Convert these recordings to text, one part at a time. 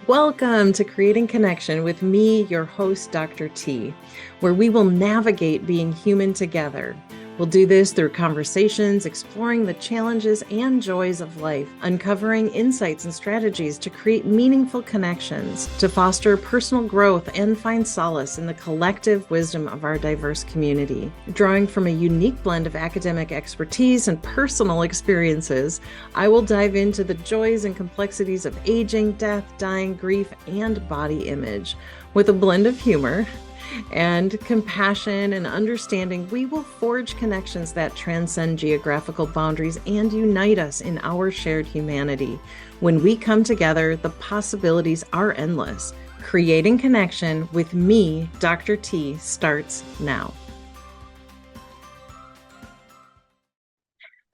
Welcome to Creating Connection with me, your host, Dr. T, where we will navigate being human together. We'll do this through conversations, exploring the challenges and joys of life, uncovering insights and strategies to create meaningful connections, to foster personal growth and find solace in the collective wisdom of our diverse community. Drawing from a unique blend of academic expertise and personal experiences, I will dive into the joys and complexities of aging, death, dying, grief, and body image. With a blend of humor and compassion and understanding, we will forge connections that transcend geographical boundaries and unite us in our shared humanity. When we come together, the possibilities are endless. Creating Connection with me, Dr. T, starts now.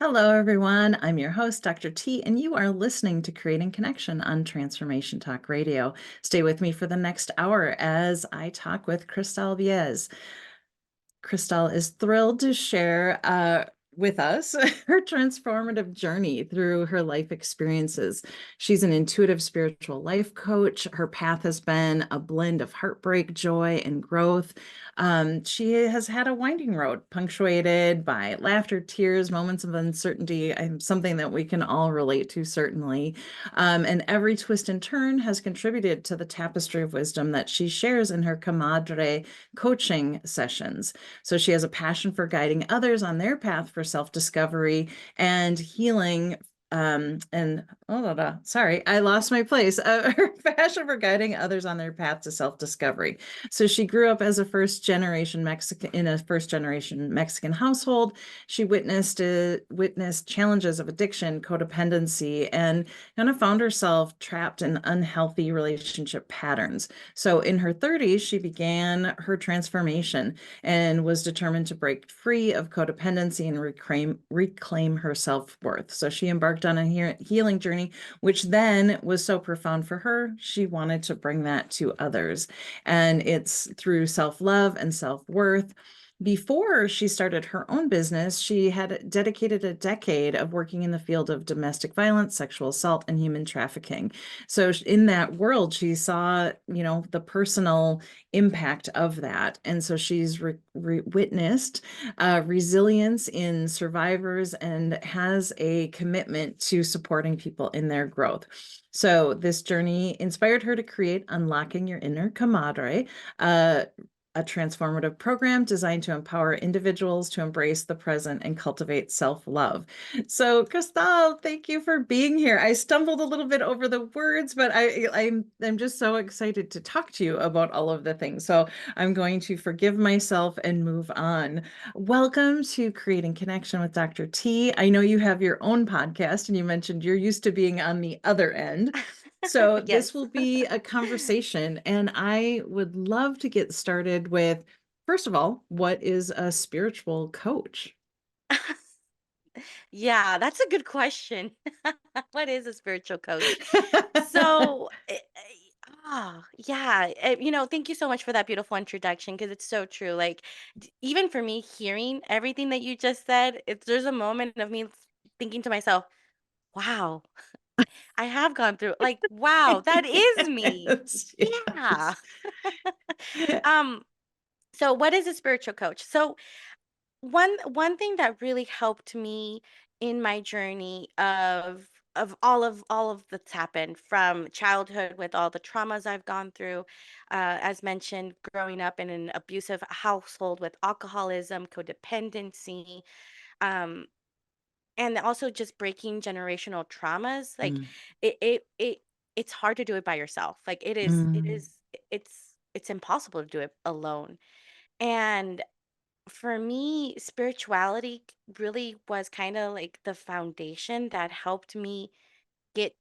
Hello, everyone. I'm your host, Dr. T, and you are listening to Creating Connection on Transformation Talk Radio. Stay with me for the next hour as I talk with Cristal Baez. Cristal is thrilled to share with us her transformative journey through her life experiences. She's an intuitive spiritual life coach. Her path has been a blend of heartbreak, joy, and growth. She has had a winding road punctuated by laughter, tears, moments of uncertainty, something that we can all relate to, certainly. And every twist and turn has contributed to the tapestry of wisdom that she shares in her Comadre coaching sessions. So she has a passion for guiding others on their path for self-discovery and healing. Sorry, I lost my place. Her passion for guiding others on their path to self-discovery. So she grew up as a first-generation Mexican in a first-generation Mexican household. She witnessed challenges of addiction, codependency, and kind of found herself trapped in unhealthy relationship patterns. So in her 30s, she began her transformation and was determined to break free of codependency and reclaim her self-worth. So she embarked on a healing journey, which then was so profound for her, she wanted to bring that to others. And it's through self-love and self-worth. Before she started her own business, she had dedicated a decade of working in the field of domestic violence, sexual assault, and human trafficking. So in that world, she saw, the personal impact of that. And so she's witnessed resilience in survivors and has a commitment to supporting people in their growth. So this journey inspired her to create Unlocking Your Inner Comadre, a transformative program designed to empower individuals to embrace the present and cultivate self-love. So, Cristal, thank you for being here. I stumbled a little bit over the words, but I'm just so excited to talk to you about all of the things. So I'm going to forgive myself and move on. Welcome to Creating Connection with Dr. T. I know you have your own podcast, and you mentioned you're used to being on the other end. So Yes. this will be a conversation, and I would love to get started with, first of all, what is a spiritual coach? Yeah, that's a good question. What is a spiritual coach? So, yeah, thank you so much for that beautiful introduction because it's so true. Like, even for me, hearing everything that you just said, there's a moment of me thinking to myself, wow, I have gone through, like, wow, that is me. Yes, Yeah. yes. um, so what is a spiritual coach? So, one thing that really helped me in my journey of all of that's happened from childhood with all the traumas I've gone through, as mentioned, growing up in an abusive household with alcoholism, codependency, um, and also just breaking generational traumas. Like Mm, it it's hard to do it by yourself. Like mm, it's impossible to do it alone. And for me, spirituality really was kind of like the foundation that helped me get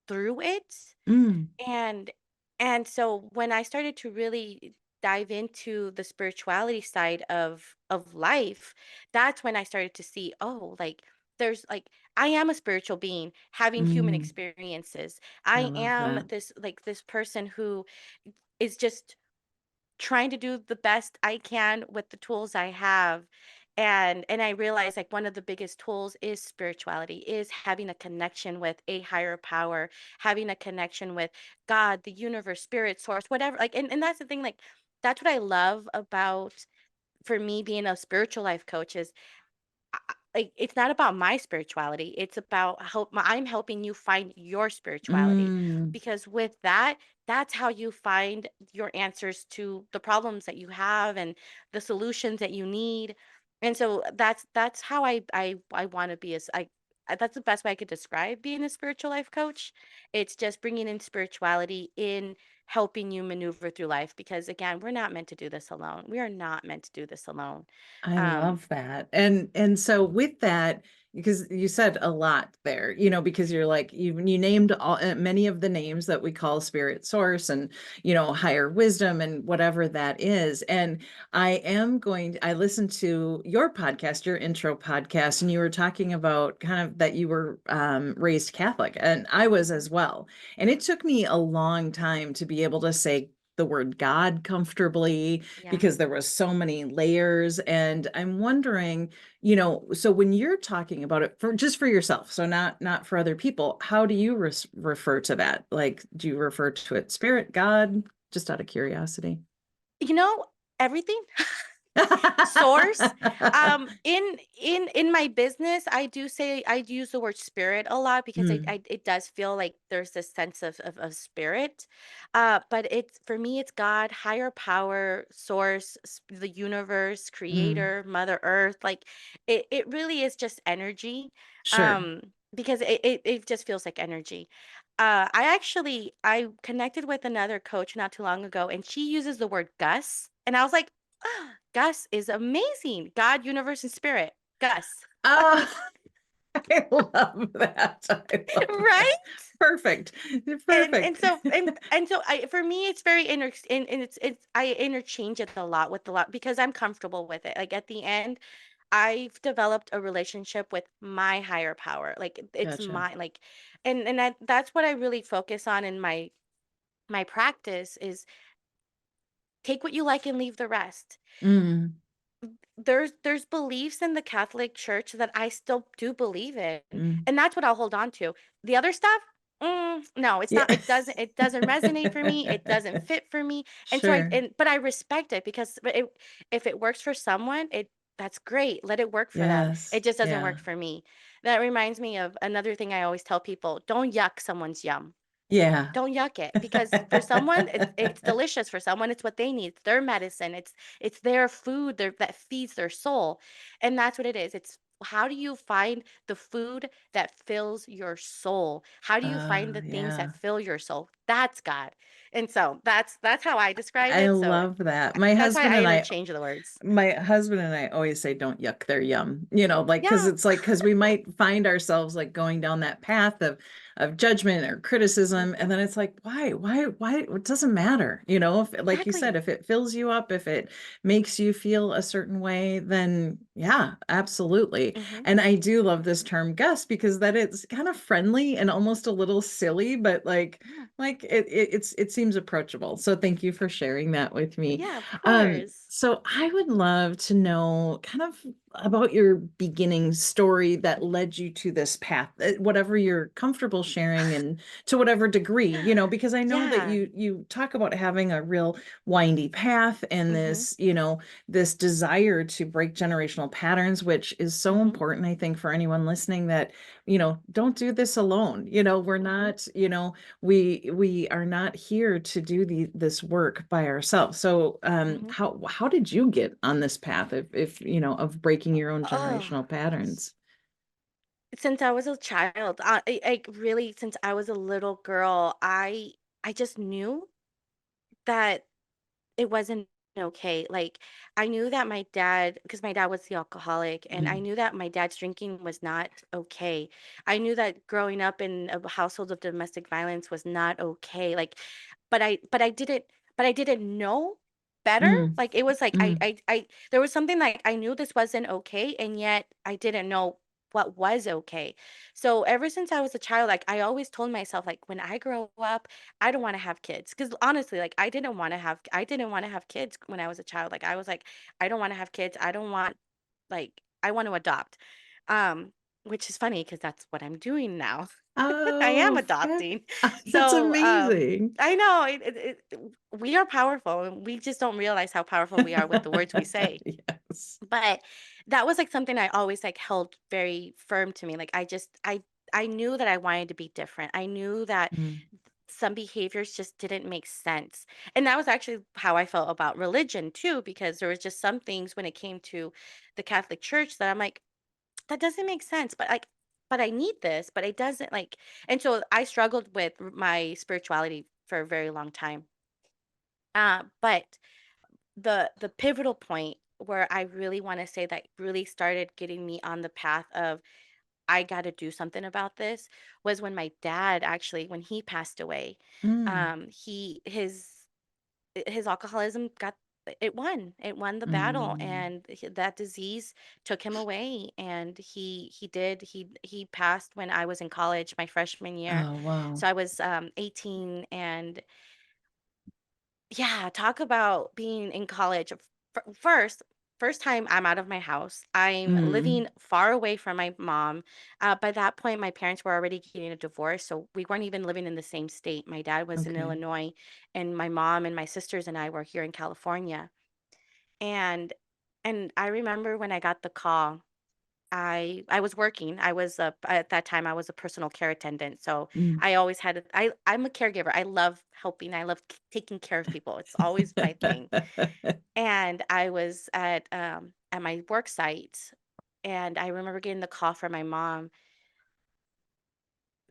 through it. mm, And and so when I started to really dive into the spirituality side of life, that's when I started to see, oh, like there's like I am a spiritual being having human mm. experiences. I I love am that. this person who is just trying to do the best I can with the tools I have. And I realized like one of the biggest tools is spirituality, is having a connection with a higher power, having a connection with God, the universe, spirit, source, whatever. Like, and that's the thing, like that's what I love about, for me, being a spiritual life coach is like it's not about my spirituality, it's about I'm helping you find your spirituality, Mm, because with that, that's how you find your answers to the problems that you have and the solutions that you need. And so that's how I want to be, as that's the best way I could describe being a spiritual life coach. It's just bringing in spirituality in helping you maneuver through life, because again, we're not meant to do this alone. We are not meant to do this alone. I um love that. And so with that, because you said a lot there, because you're like you named all many of the names that we call spirit source and higher wisdom and whatever that is. And I listened to your podcast, your intro podcast, and you were talking about kind of that you were raised Catholic, and I was mhm, as well. And it took me a long time to be able to say the word God comfortably yeah. because there was so many layers. And I'm wondering, so when you're talking about it for just for yourself, so not for other people, how do you refer to that? Like, do you refer to it spirit, God, just out of curiosity? You know, everything. Source. In my business, I do say I use the word spirit a lot, because Mm, it does feel like there's this sense of spirit. But it's, for me, it's God, higher power, source, the universe, mm, creator, Mother Earth. Like it really is just energy. sure. Because it just feels like energy. I connected with another coach not too long ago, and she uses the word Gus, and I was like, Gus is amazing. God, universe, and spirit. Gus. Oh, I love that. I love Right? that. Perfect. And Perfect. so and so I, for me, it's very and it's I interchange it a lot because I'm comfortable with it. Like at the end, I've developed a relationship with my higher power. Like it's Gotcha. my like, and that's what I really focus on in my practice is take what you like and leave the rest. Mm, There's beliefs in the Catholic Church that I still do believe in, mm. and that's what I'll hold on to. The other stuff, no, it's Yeah. not. It doesn't resonate for me. It doesn't fit for me, and so Sure. but I respect it, because if it works for someone, that's great. Let it work for them. Yes. It just doesn't Yeah. work for me. That reminds me of another thing I always tell people: don't yuck someone's yum. Yeah. Don't yuck it, because for someone it's delicious, for someone it's what they need, it's their medicine, it's their food that feeds their soul. And that's what it is. It's how do you find the food that fills your soul? How do you find the things that Yeah. fill your soul? That's God. And so that's how I describe I it. So love that. that's why I interchange the words. My husband and I always say, don't yuck their yum, like, because Yeah. it's like, because we might find ourselves like going down that path of judgment or criticism. And Mhm. then it's like, why? It doesn't matter. If, like you said, Exactly. if it fills you up, if it makes you feel a certain way, then yeah, absolutely. Mhm. And I do love this term Gus because that it's kind of friendly and almost a little silly, but Yeah. it seems approachable. So thank you for sharing that with me. Yeah, of course. So I would love to know kind of about your beginning story that led you to this path, whatever you're comfortable sharing and to whatever degree, because I know that Yeah. you talk about having a real windy path and Mhm. this desire to break generational patterns, which is so Mhm. important, I think, for anyone listening that, don't do this alone. We're Mhm. not, we are not here to do this work by ourselves. So Mhm. how did you get on this path if of breaking your own Oh. generational patterns? Since I was a child, really, since I was a little girl, I just knew that it wasn't okay. Like, I knew that my dad, because my dad was the alcoholic, and I Mm, knew that my dad's drinking was not okay. I knew that growing up in a household of domestic violence was not okay. Like, but I didn't know better. mm, Like, it was like mm. there was something like I knew this wasn't okay, and yet I didn't know what was okay. So ever since I was a child, like I always told myself, like when I grow up, I don't want to have kids, because honestly, like I didn't want to have kids when I was a child. Like I was like, I don't want to have kids. I don't want like, I want to adopt. Um, which is funny because that's what I'm doing now. I am Oh, adopting. that's So, amazing. I know we are powerful and we just don't realize how powerful we are with the words we say. Yes. But that was like something I always like held very firm to me. Like I knew that I wanted to be different. I knew that Mm, some behaviors just didn't make sense. And that was actually how I felt about religion too, because there was just some things when it came to the Catholic Church that I'm like, that doesn't make sense. But like, but I need this, but it doesn't like, and so I struggled with my spirituality for a very long time. But the pivotal point where I really want to say that really started getting me on the path of I got to do something about this was when my dad actually when he passed away. mm, He his alcoholism got it won the battle, mm. and that disease took him away, and he passed when I was in college my freshman year. Oh, wow. So I was 18, and yeah, talk about being in college. First time I'm out of my house. I'm Mm, living far away from my mom. By that point, my parents were already getting a divorce, so we weren't even living in the same state. My dad was in okay. Illinois, and my mom and my sisters and I were here in California. And I remember when I got the call, I was working. I was a at that time I was a personal care attendant. So Mm. I always had I'm a caregiver. I love helping. I love taking care of people. It's always my thing. And I was at my work site, and I remember getting the call from my mom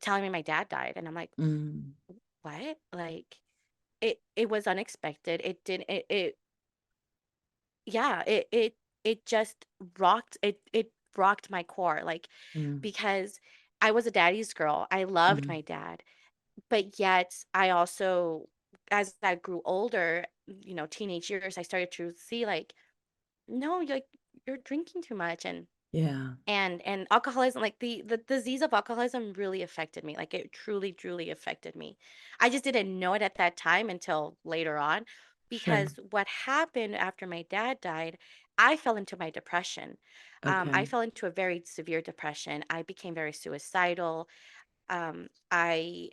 telling me my dad died, and I'm like, Mm, "What?" Like it was unexpected. It didn't it yeah, it just it rocked my core, like, mm, because I was a daddy's girl. I loved mm, my dad, but yet I also as I grew older, teenage years, I started to see, like, "No, you're drinking too much," yeah, and alcoholism, like, the disease of alcoholism really affected me, like, it truly, truly affected me. I just didn't know it at that time until later on, sure. because what happened after my dad died, I fell into my depression. I Okay. fell into a very severe depression. I became very suicidal. I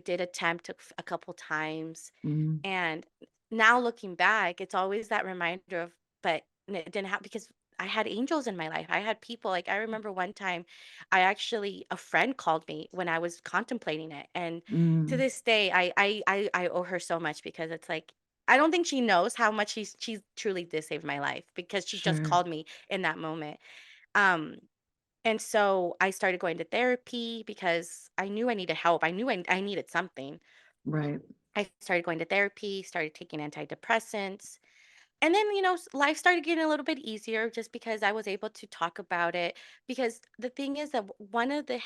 did attempt a couple times, Mm, and now looking back, it's always that reminder of, but it didn't happen because I had angels in my life. I had people like I remember one time a friend called me when I was contemplating it. And to mm, this day I owe her so much because it's like I don't think she knows how much she's truly did save my life because she just sure. called me in that moment. Um and so I started going to therapy because I knew I needed help. I knew I needed something. Right. I started going to therapy, started taking antidepressants. And then, life started getting a little bit easier just because I was able to talk about it. Because the thing is that one of the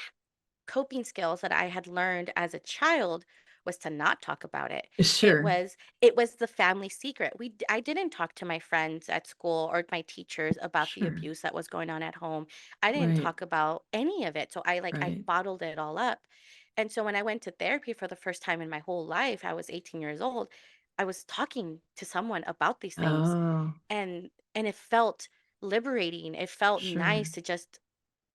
coping skills that I had learned as a child was to not talk about it. It Sure. was it was the family secret. I didn't talk to my friends at school or my teachers about the Sure. abuse that was going on at home. I didn't Right. talk about any of it. So I Right. bottled it all up. And so when I went to therapy for the first time in my whole life, I was 18 years old. I was talking to someone about these things, Oh, and it felt liberating. It felt sure. nice to just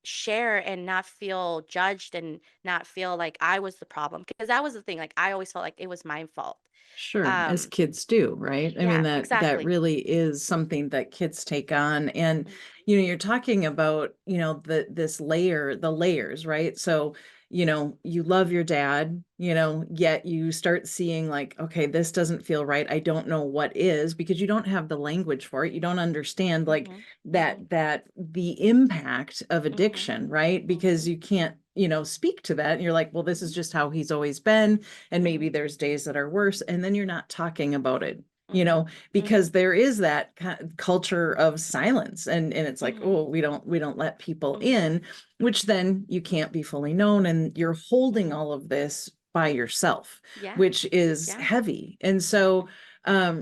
share and not feel judged and not feel like I was the problem, because that was the thing, like, I always felt like it was my fault. Sure, as Um, kids do, right? I mean, yeah, that exactly. really is something that kids take on. And, Mhm, you're talking about, this the layers, right? So, you love your dad, yet you start seeing like, okay, this doesn't feel right. I don't know what is, because you don't have the language for it. You don't understand like mhm, mhm, that the impact of mhm, addiction, right? Because mhm, you can't, speak to that. And you're like, well, this is mhm, just how he's always been, and maybe mhm, there's days that are worse, and then you're not talking about it, mhm, because mhm, there is that culture of silence, and it's like, mhm, oh, we don't let people mhm, in, which then you can't be fully known, and you're holding mhm. all of this by yourself, Yeah, which is yeah. heavy. And so Mhm,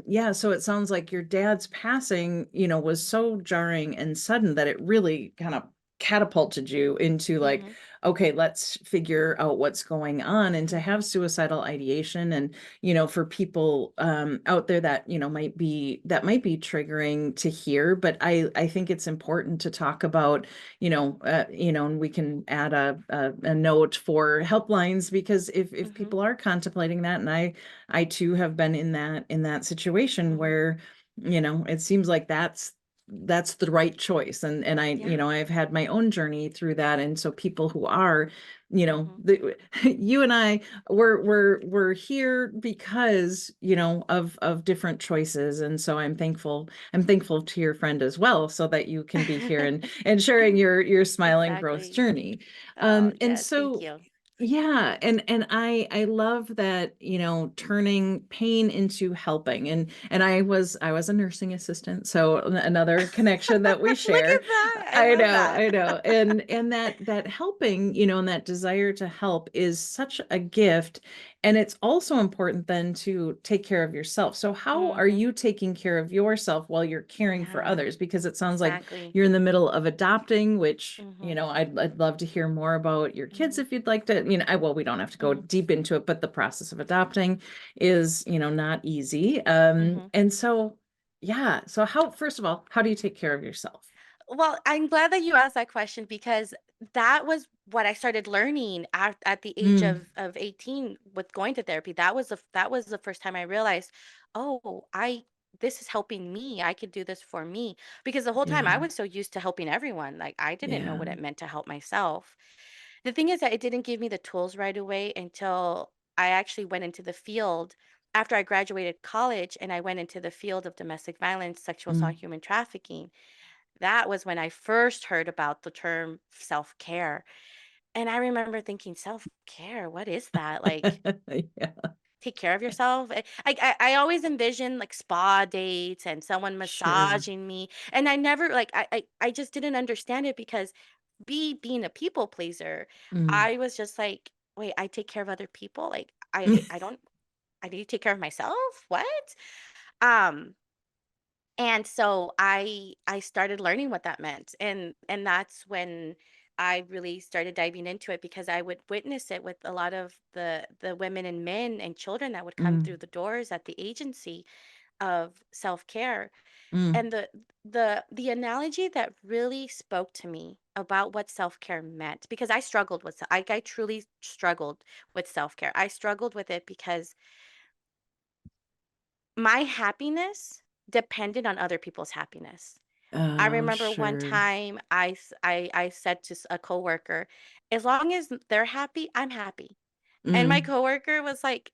yeah, so it sounds like your dad's passing, was so jarring and sudden that it really kind of catapulted you into like, Mhm. okay, let's figure out what's going on, and to Mhm. have suicidal ideation. And for people out there that might be triggering to hear, but I think it's important to talk about, and we can add a note for helplines, because if Mhm. people are contemplating that, and I too have been in that situation Mhm. where it seems like that's the right choice. And Yeah. I've had my own journey through that. And so people who are, Mhm. you and I, we're here because, of different choices. And so I'm thankful to your friend as well, so that you can be here and sharing your smile and growth Exactly. journey. Oh, And yes, thank so you. yeah, and I love that, turning pain into helping. And I was a nursing assistant, so another connection that we Look share. at that. I I love know, that. I know. And that helping, and that desire to help is such a gift. And it's also important then to take care of yourself. So how are Mhm. you taking care of yourself while you're caring for Yeah, others? Because it sounds like exactly. you're in the middle of adopting, which, Mhm. I'd love to hear more about your kids Mhm. if you'd like to. Well, we don't have to go Mhm. deep into it, but the process of adopting is, not easy. Mhm. And so, yeah. So first of all, how do you take care of yourself? Well, I'm glad that you asked that question because that was what I started learning at the age Mm, of 18 with going to therapy. That was the first time I realized, oh, I this is helping me. I could do this for me. Because the whole time I yeah. was so used to helping everyone. Like I didn't know Yeah. what it meant to help myself. The thing is that it didn't give me the tools right away until I actually went into the field after I graduated college and I went into the field of domestic violence, sexual assault, Mm. human trafficking. That was when I first heard about the term self-care, and I remember thinking, "Self-care? What is that?" Like, Yeah. take care of yourself? I always envisioned, like, spa dates and someone Sure. massaging me, and I never like, I just didn't understand it because being a people pleaser, Mm. I was just like, "Wait, I take care of other people? Like, I don't I need to take care of myself? What?" Um And so I started learning what that meant, and that's when I really started diving into it because I would witness it with a lot of the women and men and children that would come through Mm. the doors at the agency of self-care. Mm. And the analogy that really spoke to me about what self-care meant, because I struggled with I truly struggled with self-care. I struggled with it because my happiness depended on other people's happiness. I Oh, remember one sure. time I said to a coworker, "As long as they're happy, I'm happy." And my Mm. coworker was like,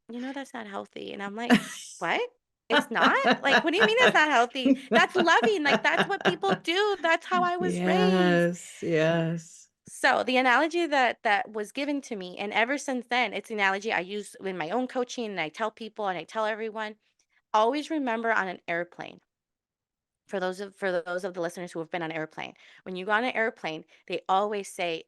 that's not healthy." And I'm like, "What? It's not? Like, what do you mean it's not healthy? That's loving. Like, that's what people do. That's how I was raised." Yes, yes. So the analogy that was given to me, and ever since then, it's the analogy I use in my own coaching, and I tell people and I tell everyone, always remember on an airplane, for those of the listeners who have been on an airplane. When you go on an airplane, they always say,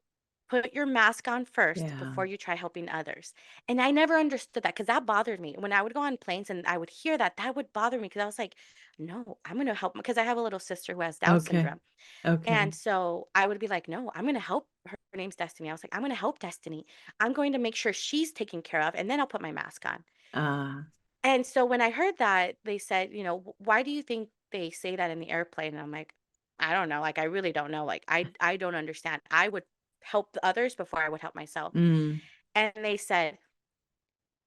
"Put your mask on first Yeah. before you try helping others." And I never understood that because that bothered me. When I would go on planes and I would hear that, that would bother me because I was like, "No, I'm gonna help," because I have a little sister who has Down Okay. syndrome. Okay. And so I would be like, "No, I'm gonna help her." Her name's Destiny. I was like, "I'm gonna help Destiny. I'm going to make sure she's taken care of, and then I'll put my mask on." Uh, And so when I heard that, they said, "Why do you think they say that in the airplane?" And I'm like, "I don't know. Like, I really don't know. Like, I don't understand. I would help the others before I would help myself." mm, And they said,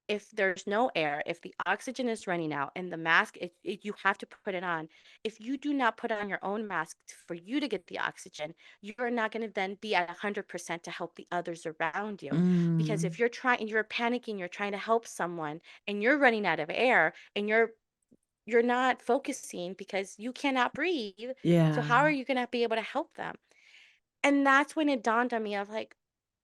if there's no air, if the oxygen is running out and the mask, you have to put it on. If you do not put on your own mask for you to get the oxygen, you're not going to then be at 100% to help the others around you. Because mm, if you're panicking, you're trying to help someone and you're running out of air and you're not focusing because you cannot breathe. So how are yeah. you going to be able to help them? And that's when it dawned on me of like,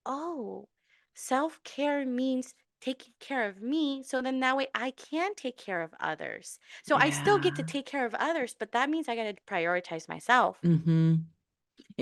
oh, self-care means taking care of me so then that way I can take care of others. So I still get to Yeah. take care of others, but that means I got to prioritize myself. Mm-hmm.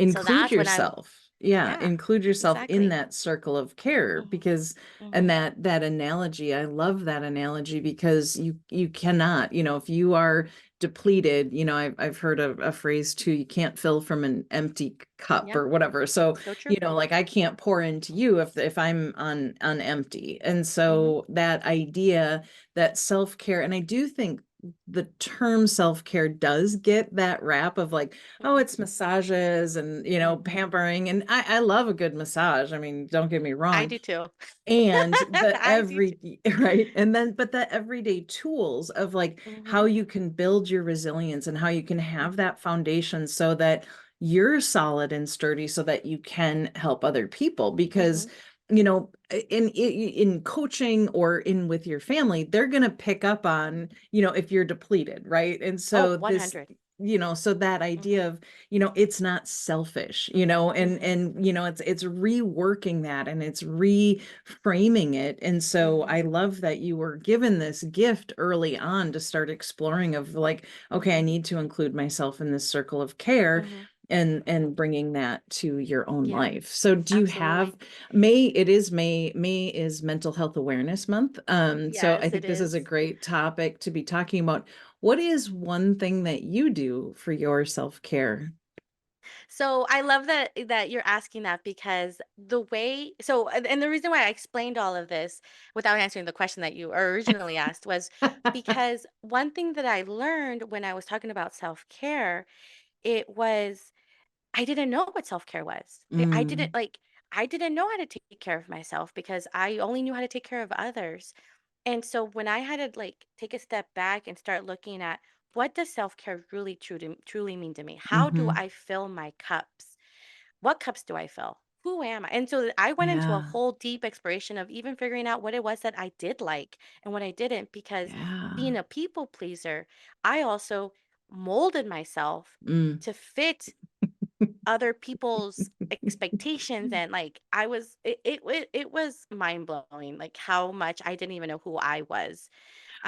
So Include that's when I yourself. Yeah, Yeah, include yourself in exactly. that circle of care Mhm, because and mhm, that analogy, I love that analogy because you cannot, if you are depleted, I've heard a phrase too, you can't fill from an empty cup yeah, or whatever. So, so true. like I can't pour into you if I'm on empty. And Mhm, so that idea, that self-care, and I do think the term self-care does get that rap of like, oh, mhm, it's massages and, mhm. pampering. And I love a good massage. I mean, don't get me I wrong. do too. And the I do too. right. And then, but the everyday tools of like how Mhm, you can build your resilience and how you can have mhm, that foundation so that you're solid and sturdy so that you can help other people. Because, mhm. in coaching or in with your family, they're going to pick up on, if you're depleted. Right. And Oh, so this, 100. so that Mhm, idea of, it's not selfish, and mhm, it's reworking that and it's reframing it. And so mhm, I love that you were given this gift early on to start exploring of like, okay, I need to include myself in this circle of care mhm. and bringing that to your own Yeah, life. So do you have absolutely. May is Mental Health Awareness Month. So I Yes, it think this is a is. great topic to be talking about. What is one thing that you do for your self-care? So I love that you're asking that because the way so and the reason why I explained all of this without answering the question that you originally asked was because one thing that I learned when I was talking about self-care, it was I didn't know what self-care was. Mm, I didn't know how to take care of myself because I only knew how to take care of others. And so when I had to like take a step back and start looking at what does self-care really truly mean to me? How do mhm. I fill my cups? What cups do I fill? Who am I? And so I went into a Yeah. whole deep exploration of even figuring out what it was that I did like and what I didn't, because Yeah. being a people pleaser, I also molded myself Mm. to fit other people's expectations, and like I was it was mind blowing like how much I didn't even know who I was.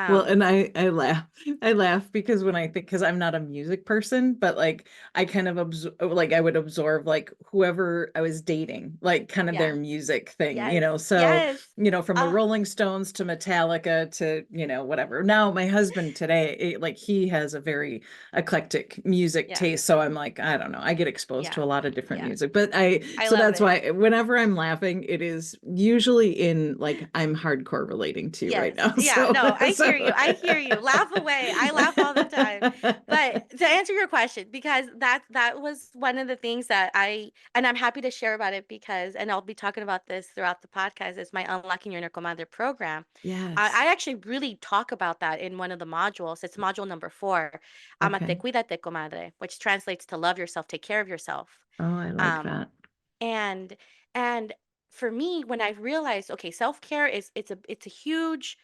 Well, Um and I laugh. I laugh because when I think, because I'm not a music person, but like I kind of like I would absorb like whoever I was dating, like kind of yeah. their music thing, Yes. So, Yes. from the uh Rolling Stones to Metallica to, whatever. Now my husband today, like he has a very eclectic music yeah. taste. So I'm like, I don't know. I get exposed Yeah. to a lot of different Yeah. music, but I so love that's it. why whenever I'm laughing, it is usually in like I'm hardcore relating to right Yes. now. Yeah. So, No, I hear you. so. I hear you. Laugh away. I laugh all the time. But to answer your question, because that was one of the things that and I'm happy to share about it because, and I'll be talking about this throughout the podcast, is my Unlocking Your Inner Comadre program. Yes. I actually really talk about that in one of the modules. It's module number 4, Amate Okay. Cuídate Comadre, which translates to love yourself, take care of yourself. Oh, I like Um, that. and and for me, when I realized, okay, self-care is it's a huge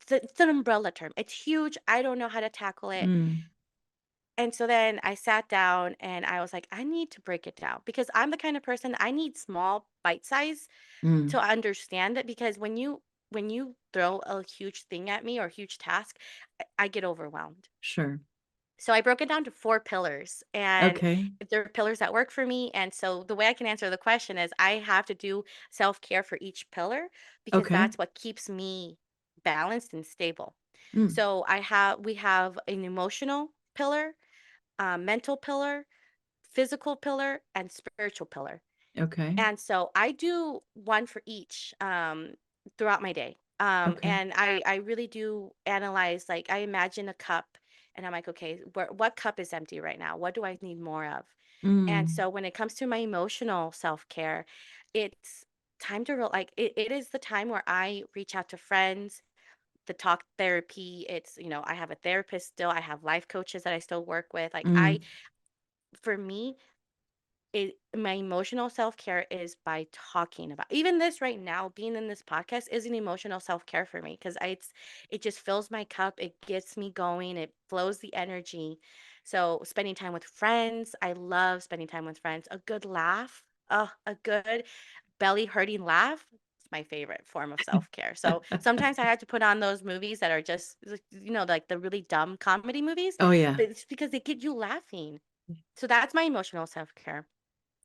it's an umbrella term. It's huge. I don't know how to tackle it. Mm, And so then I sat down and I was like, I need to break it down because I'm the kind of person I need small bite size to mm, understand it, because when you throw a huge thing at me or huge task, I get overwhelmed. sure. So I broke it down to 4 pillars, and Okay. they're pillars that work for me. And so the way I can answer the question is I have to do self-care for each pillar because Okay. that's what keeps me balanced and stable. Mm, So we have an emotional pillar, a mental pillar, physical pillar, and spiritual pillar. okay. And so I do one for each throughout my day. Okay. And I really do analyze, like I imagine a cup and I'm like, okay, what cup is empty right now? What do I need more of? And Mm, so when it comes to my emotional self-care, it's time to like it is the time where I reach out to friends, the talk therapy. It's, I have a therapist still, I have life coaches that I still work with. Like mm, for me, my emotional self-care is by talking about even this right now. Being in this podcast is an emotional self-care for me because it just fills my cup, it gets me going, it flows the energy. So spending time with friends, I love spending time with friends. A good laugh, a good belly hurting laugh, it's my favorite form of self-care. So sometimes I have to put on those movies that are just like the really dumb comedy movies, oh yeah. but it's because they get you laughing. So that's my emotional self-care.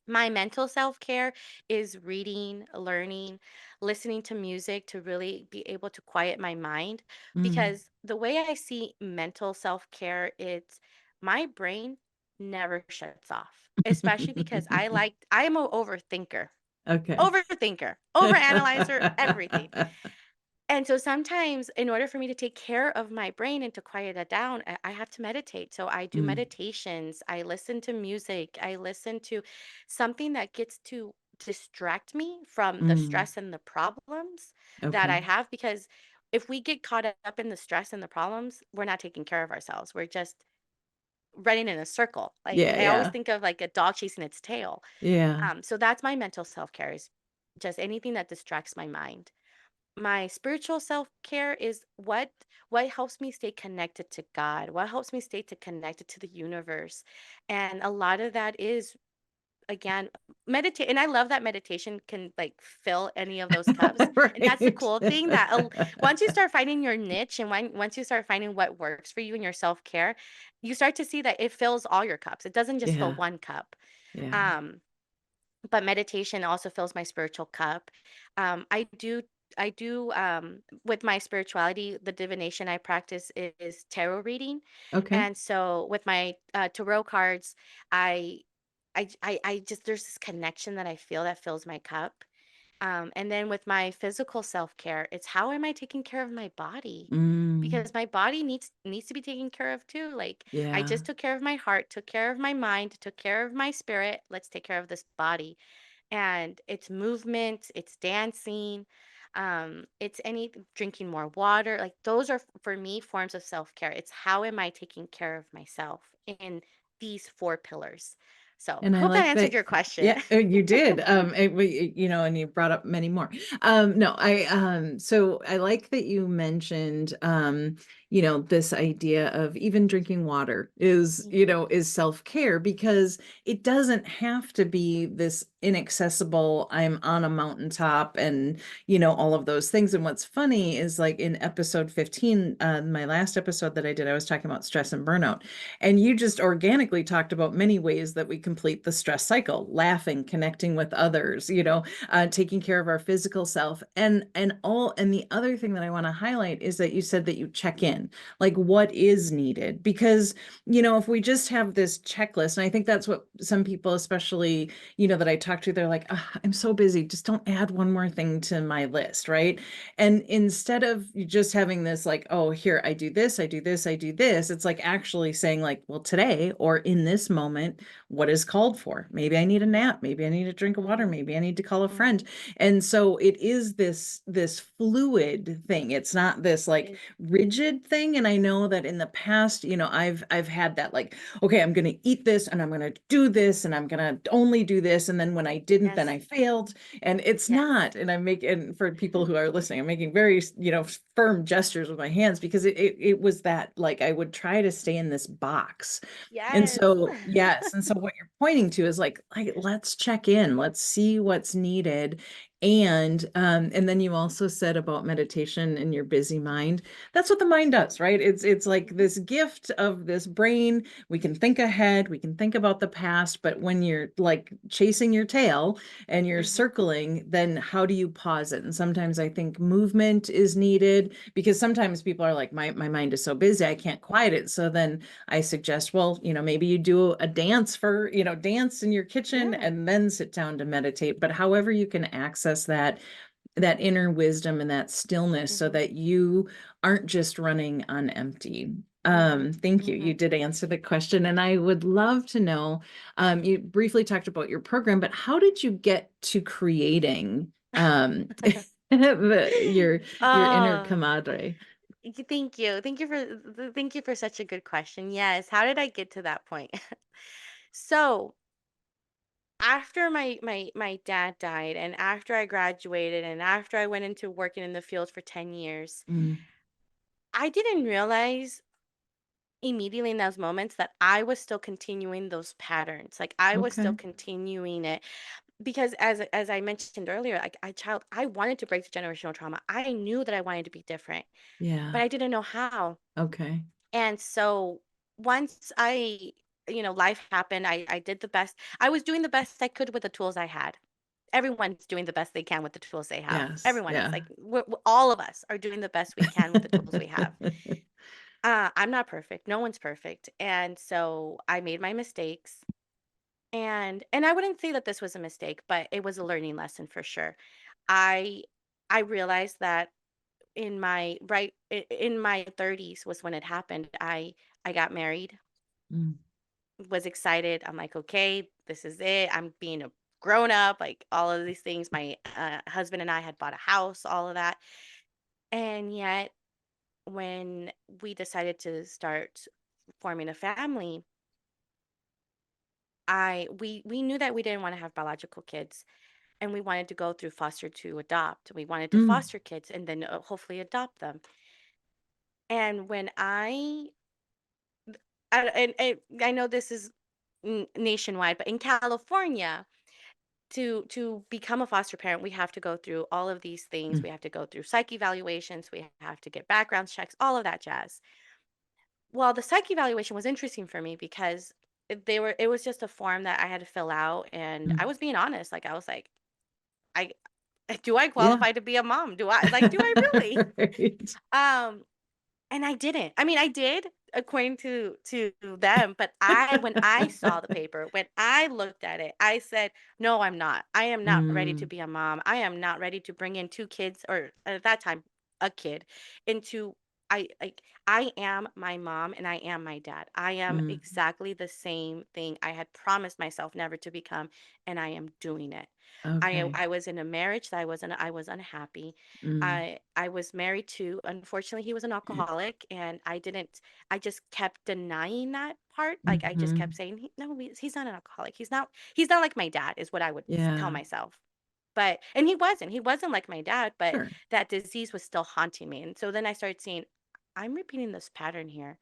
My mental self-care is reading, learning, listening to music to really be able to quiet my mind, Mm. because the way I see mental self-care, it's my brain never shuts off, especially because I'm an overthinker. Okay. Overthinker, overanalyzer, everything. And so sometimes, in order for me to take care of my brain and to quiet it down, I have to meditate. So I do Mm, meditations, I listen to music, I listen to something that gets to distract me from the mm, stress and the problems that I okay. have. Because if we get caught up in the stress and the problems, we're not taking care of ourselves. We're just running in a circle. Like, Yeah, I always yeah, think of like a dog chasing its tail. yeah. So that's my mental self care, is just anything that distracts my mind. My spiritual self-care is what helps me stay connected to God, what helps me stay connected to the universe. And a lot of that is, again, meditate. And I love that meditation can like fill any of those cups. And that's the Right. cool thing, that once you start finding your niche, and once you start finding what works for you in your self-care, you start to see that it fills all your cups. It doesn't just fill Yeah, one cup. yeah. Um, but meditation also fills my spiritual cup. I do with my spirituality, the divination I practice is tarot reading. Okay. And so with my tarot cards, I I just, there's this connection that I feel that fills my cup. And then with my physical self-care, it's how am I taking care of my body? Mm, Because my body needs to be taken care of too. Like, I yeah. just took care of my heart, took care of my mind, took care of my spirit. Let's take care of this body. And it's movement, it's dancing, it's any drinking more water. Like, those are for me forms of self-care. It's how am I taking care of myself in these four pillars. So And I hope that like answered that. your question. Yeah, you did. And you brought up many more. No, so I like that you mentioned, this idea of even drinking water is, Mhm, is self-care, because it doesn't have to be this inaccessible, I'm on a mountaintop and, all of those things. And what's funny is, like, in episode 15, my last episode that I did, I was talking about stress and burnout. And you just organically talked about many ways that we complete the stress cycle: laughing, connecting with others, taking care of our physical self. And the other thing that I want to highlight is that you said that you check in, like what is needed. Because, if we just have this checklist, and I think that's what some people, especially, that I talk to, they're like, I'm so busy, just don't add one more thing to my list, right? And instead of you just having this, like, oh, here, I do this, I do this, I do this, it's like actually saying, like, well, today or in this moment, what is called for? Maybe I need a nap, maybe I need a drink of water, mhm, maybe I need to call a friend. mhm. And so it is this fluid thing. It's not this like It rigid thing. And I know that in the past, I've had that, like, okay, I'm going to eat this and I'm going to do this and I'm going to only do this. And then when I didn't, then Yes, I failed. And it's yes. not. And I'm making, for people who are listening, I'm making very, firm gestures with my hands, because it was that, like, I would try to stay in this box. And Yes. so, yes. And so what you're pointing to is like, let's check in, let's see what's needed. And then you also said about meditation in your busy mind. That's what the mind does, right? It's like Mhm, this gift of this brain. We can think ahead, we can think about the past, but when you're like chasing your tail and you're mhm, circling, then how do you pause it? And sometimes I think movement is needed, because sometimes people are like, my mind is so busy, I can't quiet it. So then I suggest, well, maybe you do a dance for, dance in your kitchen yeah. and then sit down to meditate. But however you can access that inner wisdom and that stillness so Mhm, that you aren't just running on empty. mhm, Thank you. You mhm. did answer the question. And I would love to know, you briefly talked about your program, but how did you get to creating your inner Oh, comadre? thank you. Thank you for such a good question. Yes. How did I get to that point? So, after my dad died, and after I graduated, and after I went into working in the field for 10 years, Mm, I didn't realize immediately in those moments that I was still continuing those patterns. Like, I was still okay. continuing it, because as I mentioned earlier, like, I wanted to break the generational trauma. I knew that I wanted to be different, Yeah. but I didn't know how. Okay. And so once I life happened. I did the best. I was doing the best I could with the tools I had. Everyone's doing the best they can with the tools they have. Yes. Everyone is Yeah. like, all of us are doing the best we can with the tools we have. I'm not perfect. No one's perfect. And so I made my mistakes. And I wouldn't say that this was a mistake, but it was a learning lesson for sure. I I realized that in my 30s was when it happened. I got married, Mm, was excited. I'm like, okay, this is it. I'm being a grown up, like all of these things. My husband and I had bought a house, all of that. And yet, when we decided to start forming a family, we knew that we didn't want to have biological kids, and we wanted to go through foster to adopt. We wanted to mm, foster kids and then hopefully adopt them. And when and I know this is nationwide, but in California, to become a foster parent, we have to go through all of these things. mm, We have to go through psych evaluations. We have to get background checks, all of that jazz. Well, the psych evaluation was interesting for me because it was just a form that I had to fill out, and I mm. was being honest. Like I was like, I do I Yeah. qualify to be a mom? Do I really? Right. Um And I didn't. I mean, I did according to them, but I when I saw the paper, when I looked at it, I said, "No, I'm not. I am not ready to Mm, be a mom. I am not ready to bring in two kids or at that time a kid into I am my mom and I am my dad. I am mm. exactly the same thing I had promised myself never to become, and I am doing it. Okay. I was in a marriage that I was unhappy. Mm, I was married to, unfortunately, he was an alcoholic, and I just kept denying that part. Like I just kept mhm. saying, No, he's not an alcoholic. He's not like my dad," is what I would tell Yeah. myself. And he wasn't like my dad, but Sure. that disease was still haunting me. And so then I started seeing, I'm repeating this pattern here.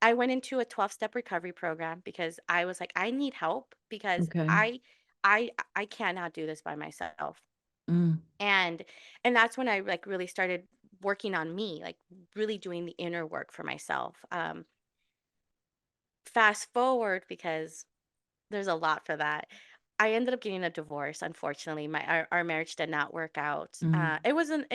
I went into a 12-step recovery program because I was like, I need help because Okay. I cannot do this by myself. Mm, And that's when I like really started working on me, like really doing the inner work for myself. Fast forward because there's a lot for that. I ended up getting a divorce. Unfortunately, our marriage did not work out. mm. It was an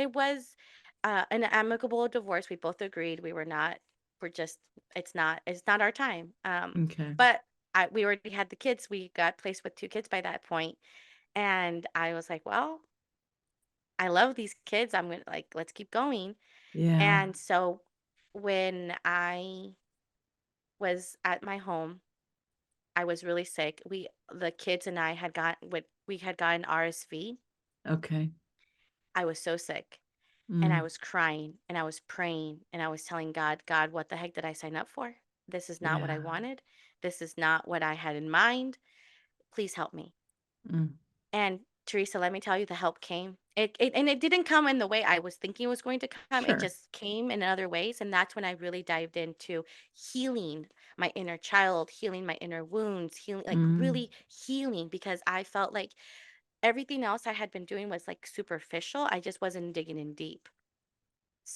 amicable divorce. We both agreed we were not. We're just it's not our time. Okay. But we already had the kids. We got placed with two kids by that point, and I was like, well, I love these kids. I'm gonna like let's keep going. Yeah. And so when I was at my home, I was really sick. The kids and I had got what we had gotten RSV. Okay. I was so sick and I Mm. was crying and I was praying and I was telling God, God, what the heck did I sign up for? This is not what I Yeah. wanted. This is not what I had in mind. Please help me. Mm. And Teresa, let me tell you, the help came. And it didn't come in the way I was thinking it was going to come. It Sure. just came in other ways. And that's when I really dived into healing my inner child, healing my inner wounds, healing, like Mm. really healing because I felt like everything else I had been doing was like superficial. I just wasn't digging in deep.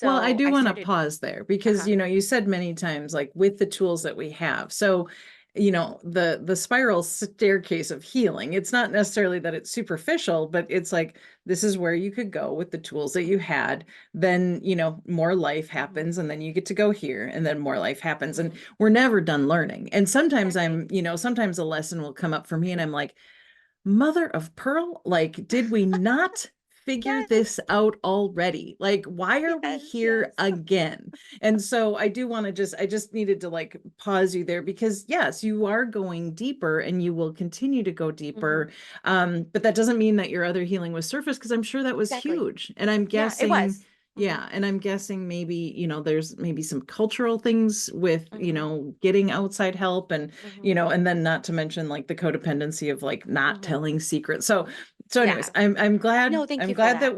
Well, I So do I want to started, pause there because, uh-huh. you said many times, like with the tools that we have. So, the spiral staircase of healing, it's not necessarily that it's superficial, but it's like this is where you could go with the tools that you Hmm. had. Then, more life Hmm. happens, and then you get to go here, and then more life happens. And Hmm. we're never done learning. And sometimes Exactly. sometimes a lesson will come up for me, and I'm like, Mother of pearl, like, did we not figure this Yes. out already? Like, why are we Yes. here Yes. again? And so I do want to I just needed to like pause you there because yes, you are going deeper and you will continue to go Hmm. deeper. But that doesn't mean that your other healing was surface because I'm sure that was Exactly. huge. And I'm Yeah, it guessing, was. Hmm. yeah, and I'm guessing maybe, there's maybe some cultural things with, Hmm. getting outside help and Hmm. and then not to mention like the codependency of like not Hmm. telling secrets. So anyways, Yeah. I'm glad No, thank I'm you for glad that.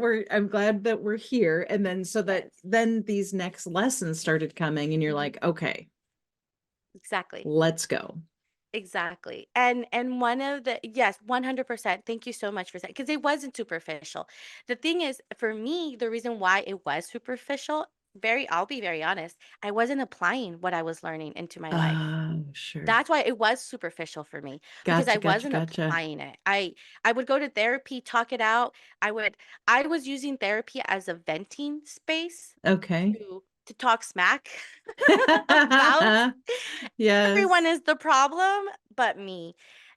that we're here. And then so that Yes. then these next lessons started coming and you're Hmm. like, okay, Exactly. let's go. Exactly. And one of the yes, 100%. Thank you so much for saying because it wasn't superficial. The thing is, for me, the reason why it was superficial I'll be very honest, I wasn't applying what I was learning into my life. Oh, sure. That's why it was superficial for me, because I Gotcha, gotcha, wasn't gotcha. applying it. I would go to therapy, talk it out. I was using therapy as a venting space Okay. to talk smack about everyone Yes, is the problem but me.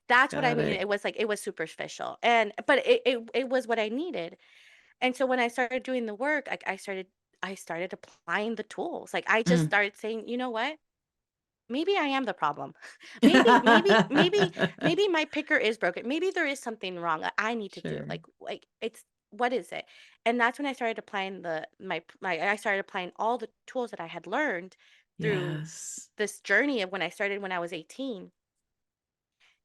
That's what I got needed. it. It was like it was superficial. And but it was what I needed. And so when I started doing the work, like I started applying the tools. Like I just Mm. started saying, "You know what? Maybe I am the problem. Maybe my picker is broken. Maybe there is something wrong that I need to do. Sure. Like it's what is it?" And that's when I started applying I started applying all the tools that I had learned through Yes. this journey of when I started when I was 18.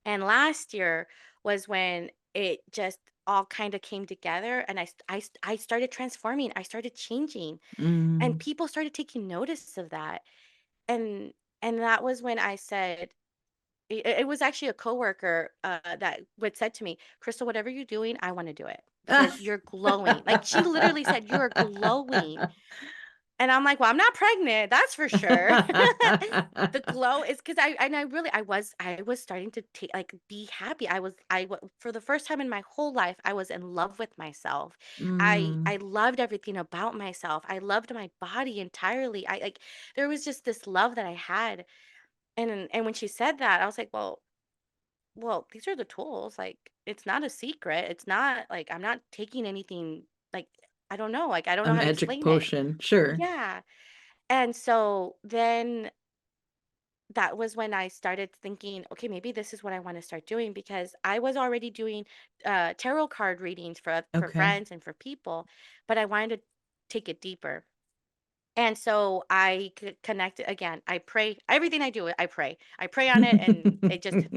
And last year was when it just all kind of came together, and I started transforming. I started changing, and Mm. people started taking notice of that. And that was when I said, it was actually a coworker, that would said to me, "Crystal, whatever you're doing, I want to do it because you're glowing." Like she literally said, "You are glowing." And I'm like, "Well, I'm not pregnant, that's for sure." The glow is because I was starting to take like be happy. For the first time in my whole life, I was in love with myself. I Mm. loved everything about myself. I loved my body entirely. I like There was just this love that I had. And when she said that, I was like, well, these are the tools. Like, it's not a secret. It's not like I'm not taking anything. Like, I don't know. Like, I don't A know how to magic explain it. potion. Sure. Yeah. And so then that was when I started thinking, okay, maybe this is what I want to start doing, because I was already doing tarot card readings for Okay. friends and for people, but I wanted to take it deeper. And so I connected again. I pray. Everything I do, I pray. I pray on it, and it just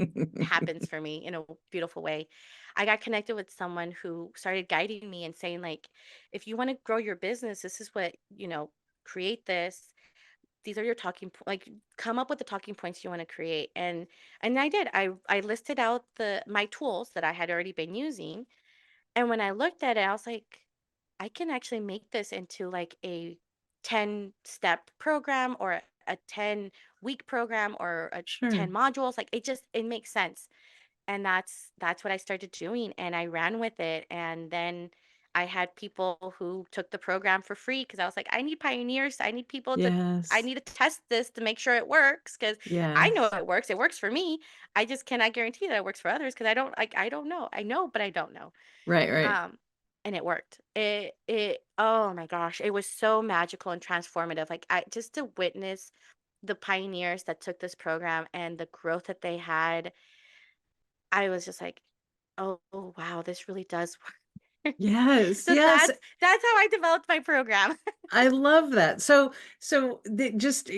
happens for me in a beautiful way. I got connected with someone who started guiding me and saying, like, if you want to grow your business, this is what, create this. These are your like, come up with the talking points you want to create. And I did. I listed out my tools that I had already been using, and when I looked at it, I was like, I can actually make this into like a 10-step program, or a 10-week program, or a 10 Sure. modules. Like it makes sense. And that's what I started doing, and I ran with it. And then I had people who took the program for free, because I was like, I need pioneers. I Yes. need to test this to make sure it works, because I know Yes. it works. It works for me. I just cannot guarantee that it works for others, because I don't know. I know, but I don't know. Right, right. Um, and it worked. Oh my gosh, it was so magical and transformative. Like I just to witness the pioneers that took this program and the growth that they had, I was just like, oh wow, this really does work. Yes, So yes. that's how I developed my program. I love that. Just, to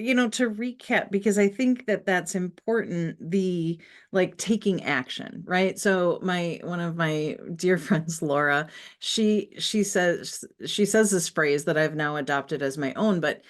recap, because I think that that's important, the like taking action, right? So one of my dear friends, Laura, she says this phrase that I've now adopted as my own, but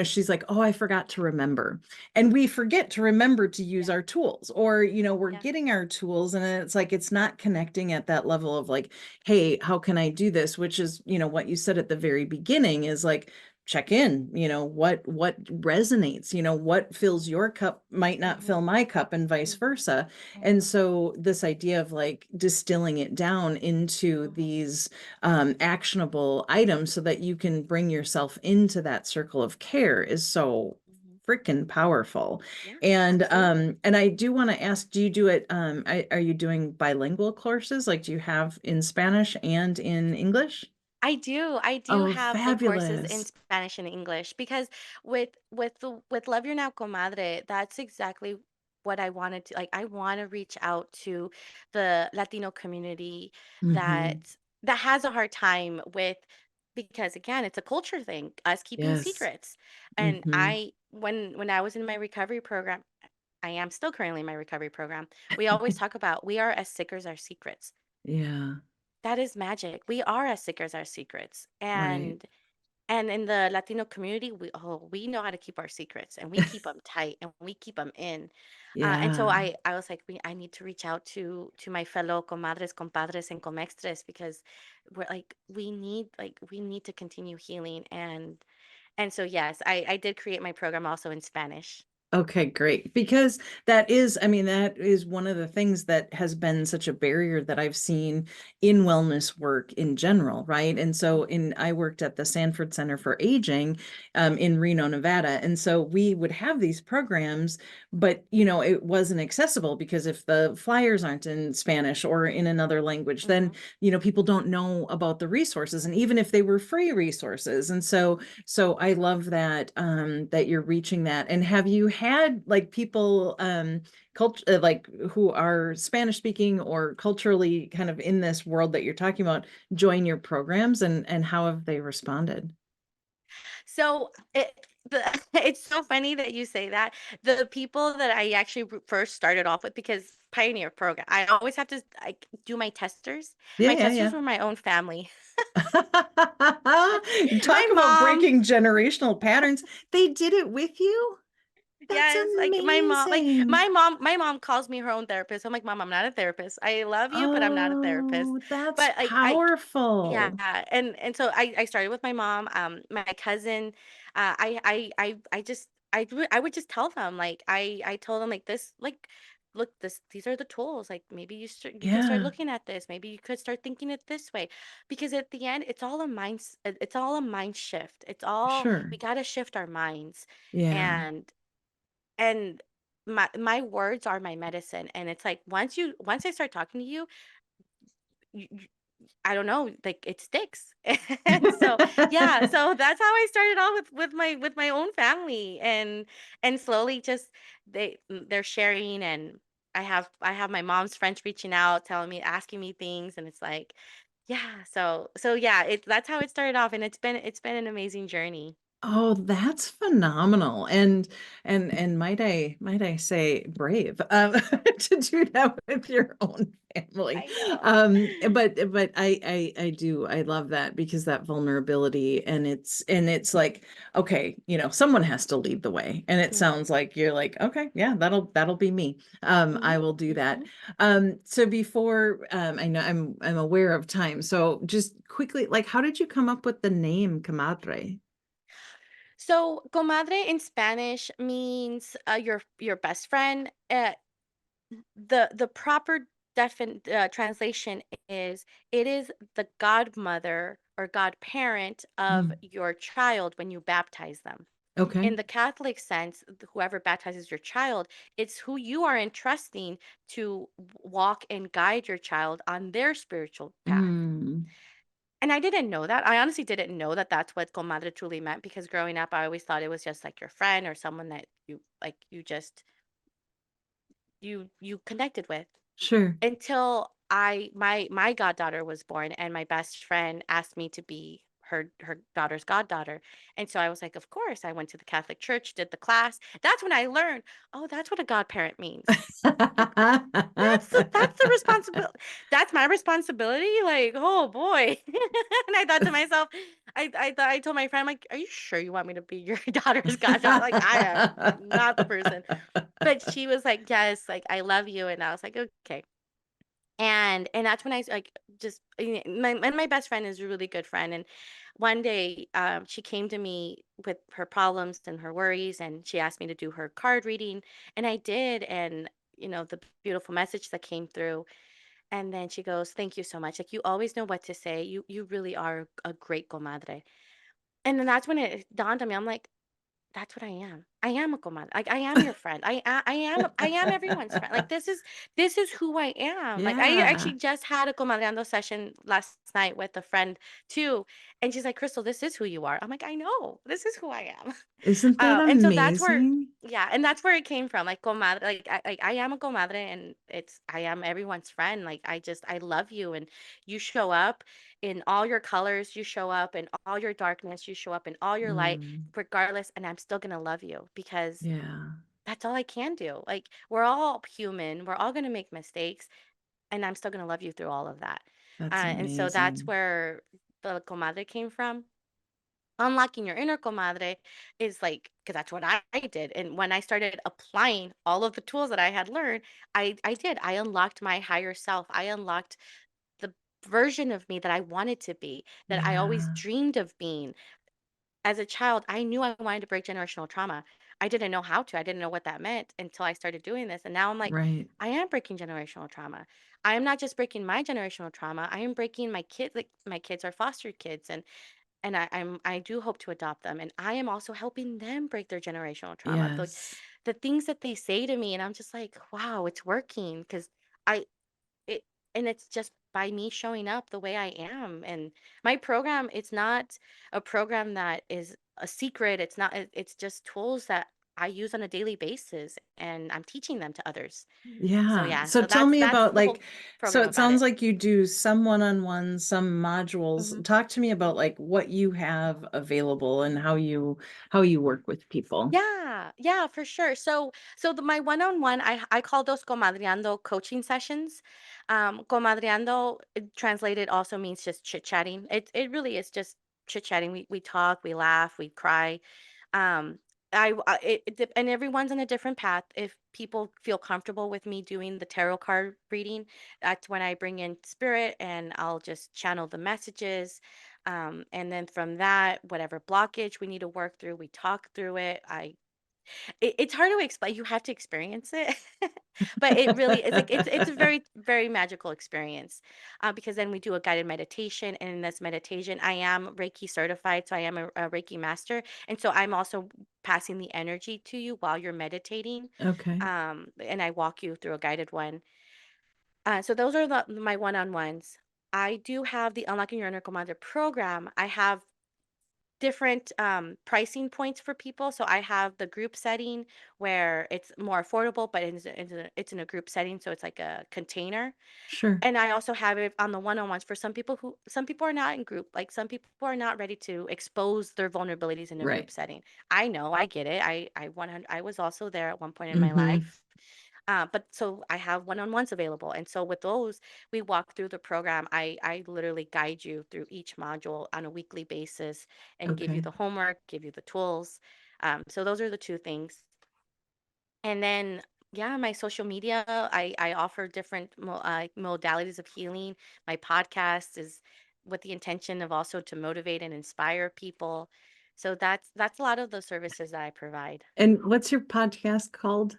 she's like, "Oh, I forgot to remember." And we forget to remember to use Yeah, our tools, or we're yeah. getting our tools and it's like it's not connecting at that level of like, "Hey, how can I do this?" Which is, what you said at the very beginning is like, check in, what resonates, what fills your cup might not Mhm, fill my cup, and vice mhm, versa. And mhm, so this idea of like distilling it down into mhm, these actionable items so that you can bring yourself into that circle of care is so mhm. freaking powerful. Yeah, and absolutely. I do want to ask, do you do it, are you doing bilingual courses? Like, do you have in Spanish and in English? I do. I do Oh, have the courses in fabulous. Spanish and English, because with Love Your Now Comadre, that's exactly what I wanted to like. I want to reach out to the Latino community Hmm. that has a hard time with, because again, it's a culture thing, us keeping Yes. secrets. And Hmm. when I was in my recovery program, I am still currently in my recovery program. We always talk about we are as sick as our secrets. Yeah, That is magic. We are as sick as our secrets. right. And in the Latino community, we know how to keep our secrets, and we keep them tight, and we keep them in. And so Yeah. I was like, I need to reach out to my fellow comadres, compadres, and comextres, because we need to continue healing. And so, yes, I did create my program also in Spanish. Okay, great. Because that is, I mean, that is one of the things that has been such a barrier that I've seen in wellness work in general, right? And so I worked at the Sanford Center for Aging in Reno, Nevada. And so we would have these programs, but it wasn't accessible because if the flyers aren't in Spanish or in another language, then Mhm. people don't know about the resources. And even if they were free resources. And so I love that that you're reaching that. And have you had like people culture like who are Spanish speaking or culturally kind of in this world that you're talking about join your programs, and how have they responded? So it's so funny that you say that. The people that I actually first started off with, because Pioneer program, I always have to like do my testers. Yeah, My yeah, testers yeah. were my own family. Talk My about mom, breaking generational patterns. They did it with you? That's yes, like my mom, amazing. my mom calls me her own therapist. I'm like, Mom, I'm not a therapist. I love you, but I'm not a therapist. Oh, that's But like yeah, powerful. and so I started with my mom, my cousin, I would just tell them, like, I told them, like, this, like, "Look, these are the tools, like, maybe you can start Yeah, looking at this, maybe you could start thinking it this way." Because at the end, it's all a mind shift. We sure. gotta shift our minds, Yeah. and and my words are my medicine, and it's like, once I start talking to you, you I don't know, like, it sticks. And so, yeah, so that's how I started off with my own family, and slowly just they're sharing, and I have my mom's friends reaching out, telling me, asking me things, and it's like, yeah, so yeah, that's how it started off, and it's been an amazing journey. Oh, that's phenomenal. And might I say brave to do that with your own family. I know. But I do I love that because that vulnerability and it's like, okay, someone has to lead the way. And it Mhm, sounds like you're like, okay, yeah, that'll be me. I mhm, will do that. mhm. So before I know I'm aware of time. So just quickly, like how did you come up with the name Comadre? So, comadre in Spanish means, your best friend. The proper translation is, it is the godmother or godparent of Mm. your child when you baptize them. Okay. In the Catholic sense, whoever baptizes your child, it's who you are entrusting to walk and guide your child on their spiritual path. Mm. And I didn't know that. I honestly didn't know that that's what comadre truly meant, because growing up, I always thought it was just like your friend or someone that you just you connected with. Sure. Until my goddaughter was born, and my best friend asked me to be her daughter's goddaughter. And so I was like, "Of course." I went to the Catholic church, did the class. That's when I learned, "Oh, that's what a godparent means." Like, that's the responsibility. That's my responsibility? Like, oh boy. And I thought to myself, I told my friend, I'm like, "Are you sure you want me to be your daughter's goddaughter? Like, I am not the person." But she was like, "Yes, like, I love you." And I was like, "Okay." And that's when like, just my best friend is a really good friend, and one day, she came to me with her problems and her worries, and she asked me to do her card reading, and I did, and the beautiful message that came through, and then she goes, "Thank you so much. Like, you always know what to say. You really are a great comadre." And then that's when it dawned on me. I'm like, that's what I am. I am a comadre. Like, I am your friend. I am everyone's friend. Like, this is who I am. Like, I Yeah. actually just had a comadreando session last night with a friend too, and she's like, "Crystal, this is who you are." I'm like, "I know. This is who I am." Isn't that And so that's where, amazing? yeah, and that's where it came from. Like, comadre, like I am a comadre, and I am everyone's friend. Like, I love you, and you show up in all your colors. You show up in all your darkness. You show up in all your light, Mm, regardless, and I'm still gonna love you, because yeah, that's all I can do. Like, we're all human. We're all gonna make mistakes, and I'm still gonna love you through all of that. that's And so that's amazing. where the comadre came from. Unlocking your inner comadre is like, because that's what I did. And when I started applying all of the tools that I had learned, I unlocked my higher self. I unlocked the version of me that I wanted to be, that I always Yeah. dreamed of being. as a child, I knew I wanted to break generational trauma. I didn't know how to. I didn't know what that meant until I started doing this. And now I'm like, Right. I am breaking generational trauma. I am not just breaking my generational trauma. I am breaking my kids. Like my kids are foster kids, and I do hope to adopt them. And I am also helping them break their generational trauma. Yes. The things that they say to me, and I'm just like, wow, it's working because I it and it's just by me showing up the way I am. And my program, it's not a program that is a secret. It's not, it's just tools that I use on a daily basis and I'm teaching them to others. So Yeah. yeah, So so tell me that's about the whole like, so program it about sounds it. like you do some one-on-one, some modules. Mhm. Talk to me about like what you have available and how you work with people. Yeah, yeah, for sure. So my one-on-one, I call those comadreando coaching sessions. Comadreando translated also means just chit-chatting. It really is just chit-chatting. We talk, we laugh, we cry. Um, and everyone's on a different path. If people feel comfortable with me doing the tarot card reading, that's when I bring in spirit and I'll just channel the messages. And then from that, whatever blockage we need to work through, we talk through it. It's hard to explain. You have to experience it, but it really is like it's a very very magical experience, because then we do a guided meditation, and in this meditation, I am Reiki certified, so I am a Reiki master, and so I'm also passing the energy to you while you're meditating, Okay. and I walk you through a guided one. So those are my one-on-ones. I do have the Unlocking Your Inner Comadre program. I have different pricing points for people. So I have the group setting where it's more affordable, but it's in a group setting, so it's like a container. Sure. And I also have it on the one-on-ones for some people are not in group, like some people are not ready to expose their vulnerabilities in a Right. group setting. I know, I get it. I was also there at one point in my Mm-hmm. life. But so I have one-on-ones available. And so with those, we walk through the program. I literally guide you through each module on a weekly basis and give you Okay. the homework, give you the tools. So those are the two things. And then, yeah, my social media, I offer different modalities of healing. My podcast is with the intention of also to motivate and inspire people. So that's a lot of the services that I provide. And what's your podcast called?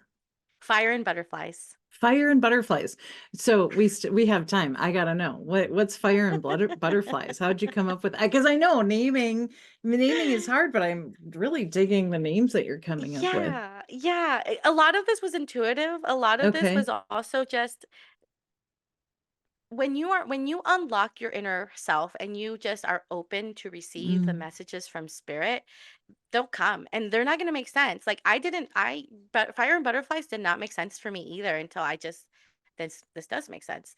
Fire and butterflies. Fire and butterflies. So we have time. I gotta know what's fire and butterflies. How'd you come up with? Because I know naming is hard, but I'm really digging the names that you're coming up with. Yeah, yeah. A lot of this was intuitive. A lot of this Okay. was also just when you unlock your inner self and you just are open to receive the Mm, messages from spirit, they'll come and they're not going to make sense. Like I didn't I but fire and butterflies did not make sense for me either until I just this does make sense.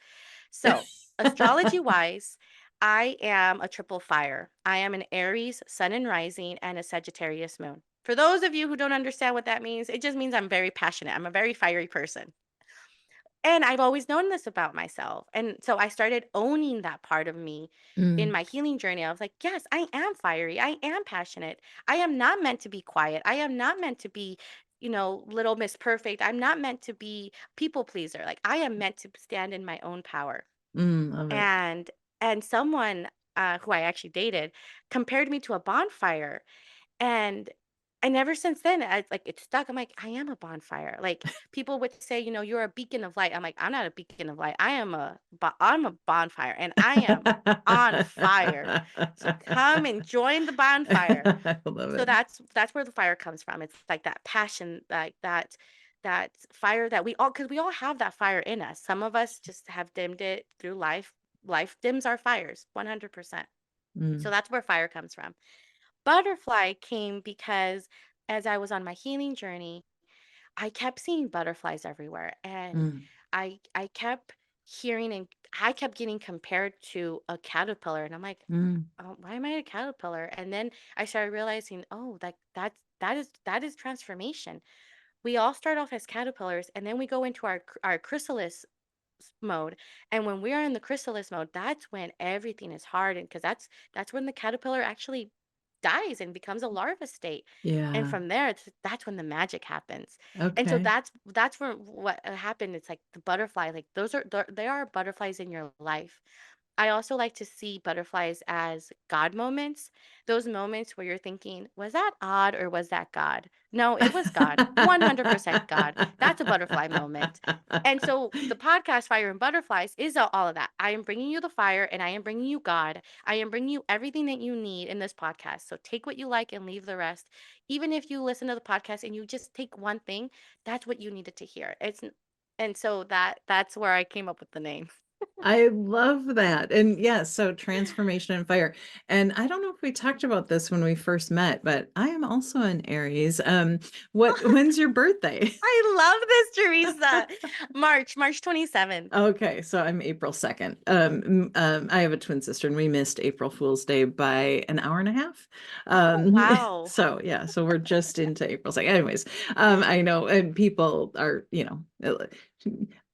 So, astrology wise, I am a triple fire. I am an Aries, sun and rising, and a Sagittarius moon. For those of you who don't understand what that means, it just means I'm very passionate. I'm a very fiery person. And I've always known this about myself. And so I started owning that part of me in mm, my healing journey. I was like, yes, I am fiery. I am passionate. I am not meant to be quiet. I am not meant to be, little Miss Perfect. I'm not meant to be people pleaser. Like I am meant to stand in my own power. love it. And someone who I actually dated compared me to a bonfire, and ever since then, it stuck. I'm like, I am a bonfire. Like people would say, you're a beacon of light. I'm like, I'm not a beacon of light. I'm a bonfire, and I am on fire. So come and join the bonfire. I love So it. that's where the fire comes from. It's like that passion, like that fire that because we all have that fire in us. Some of us just have dimmed it through life. Life dims our fires 100%. So Mm, that's where fire comes from. Butterfly came because as I was on my healing journey, I kept seeing butterflies everywhere, and mm, I kept hearing, and I kept getting compared to a caterpillar, and I'm like, mm, oh, why am I a caterpillar? And then I started realizing, oh, that is transformation. We all start off as caterpillars, and then we go into our chrysalis mode. And when we are in the chrysalis mode, that's when everything is hard, and because that's when the caterpillar actually dies and becomes a larva state. And yeah. from there, that's when the magic happens. And so Okay. that's where what happened. It's like the butterfly, like they are butterflies in your life. I also like to see butterflies as God moments, those moments where you're thinking, was that odd or was that God? No, it was God, 100% God. That's a butterfly moment. And so the podcast Fire and Butterflies is all of that. I am bringing you the fire and I am bringing you God. I am bringing you everything that you need in this podcast. So take what you like and leave the rest. Even if you listen to the podcast and you just take one thing, that's what you needed to hear. And so that's where I came up with the name. I love that. And yes, so transformation and fire. And I don't know if we talked about this when we first met, but I am also an Aries. When's your birthday? I love this, Teresa. March 27th. Okay, so I'm April 2nd. I have a twin sister and we missed April Fool's Day by an hour and a half. Oh, wow. So yeah, so we're just into April 2nd. Anyways, I know, and people are,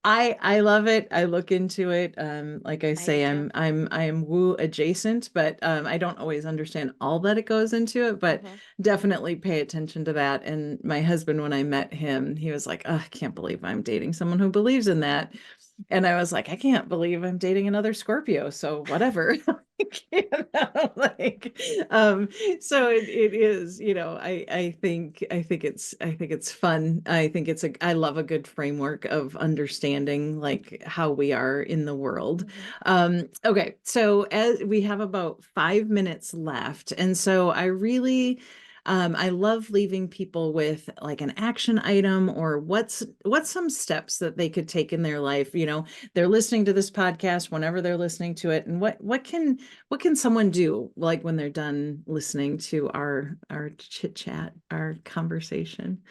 I love it. I look into it. Like I I do say, too. I am woo adjacent, but I don't always understand all that it goes into it, but Hmm. definitely pay attention to that. And my husband, when I met him, he was like, oh, I can't believe I'm dating someone who believes in that. And I was like, I can't believe I'm dating another Scorpio. So whatever. Like, so it is, I think it's fun. I love a good framework of understanding like how we are in the world. Hmm. Okay. So as we have about 5 minutes left. And so I love leaving people with like an action item or what's some steps that they could take in their life. They're listening to this podcast whenever they're listening to it, and what can someone do like when they're done listening to our chit chat, our conversation?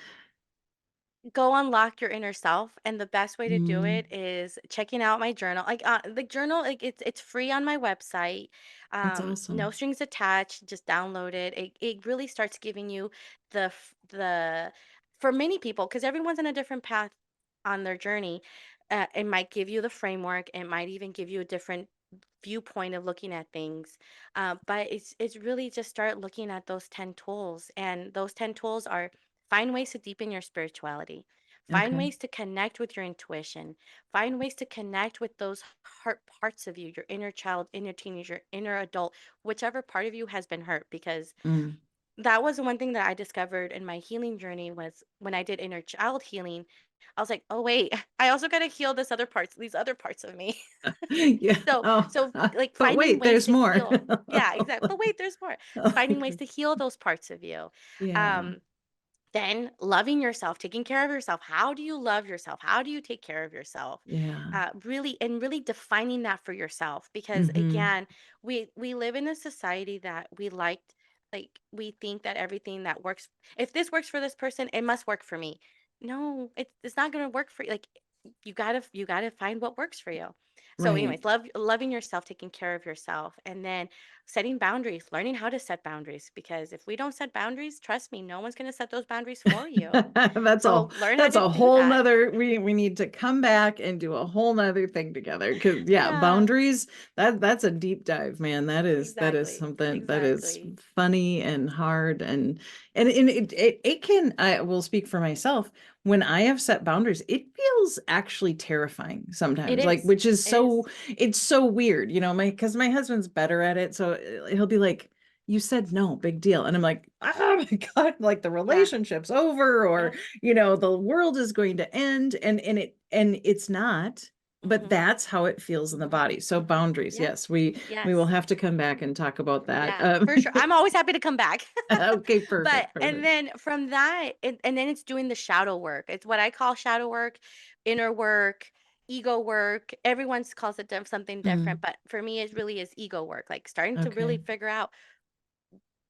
Go unlock your inner self, and the best way to do Mm, it is checking out my journal. Like the journal, like it's free on my website. that's No awesome. strings attached. Just download it. It really starts giving you the for many people, because everyone's in a different path on their journey. It might give you the framework. It might even give you a different viewpoint of looking at things. But it's really just start looking at those 10 tools. And those 10 tools are: find ways to deepen your spirituality, find Okay. ways to connect with your intuition, find ways to connect with those heart parts of you, your inner child, inner teenager, inner adult, whichever part of you has been hurt. Because Mm. that was the one thing that I discovered in my healing journey, was when I did inner child healing. I was like, oh wait, I also got to heal these other parts of me. Yeah. So like But finding wait, ways there's to more. heal. Yeah, exactly. But wait, there's more. Finding ways to heal those parts of you. Yeah. Um, then loving yourself, taking care of yourself. How do you love yourself? How do you take care of yourself? Yeah. Really defining that for yourself. Because Hmm. again, we live in a society that we think that everything that works, if this works for this person, it must work for me. No, it's not going to work for you. Like you gotta find what works for you. So Right. anyways, loving yourself, taking care of yourself, and then setting boundaries, learning how to set boundaries. Because if we don't set boundaries, trust me, no one's going to set those boundaries for you. That's a So learn how that's to a do whole that. nother we need to come back and do a whole nother thing together because yeah, Yeah, boundaries, that's a deep dive, man. That is exactly. something that is Exactly. funny and hard and it can, I will speak for myself. When I have set boundaries, it feels actually terrifying It sometimes, like, is. which is It is. it's so weird, my because my husband's better at it, so he'll be like, you said no, big deal. And I'm like, oh my God, like the Yeah. relationship's over, or, Yep. the world is going to end. And it's not, but Mhm. that's how it feels in the Mhm. body. So boundaries, Yeah. yes, we will Yes. have to come back and talk about that. Yeah, for sure. I'm always happy to come back. Okay, But perfect, and perfect. then from that, and then it's doing the shadow work. It's what I call shadow work, inner work, ego work. Everyone's calls it something different, Mm, but for me, it really is ego work. Like starting to really okay, figure out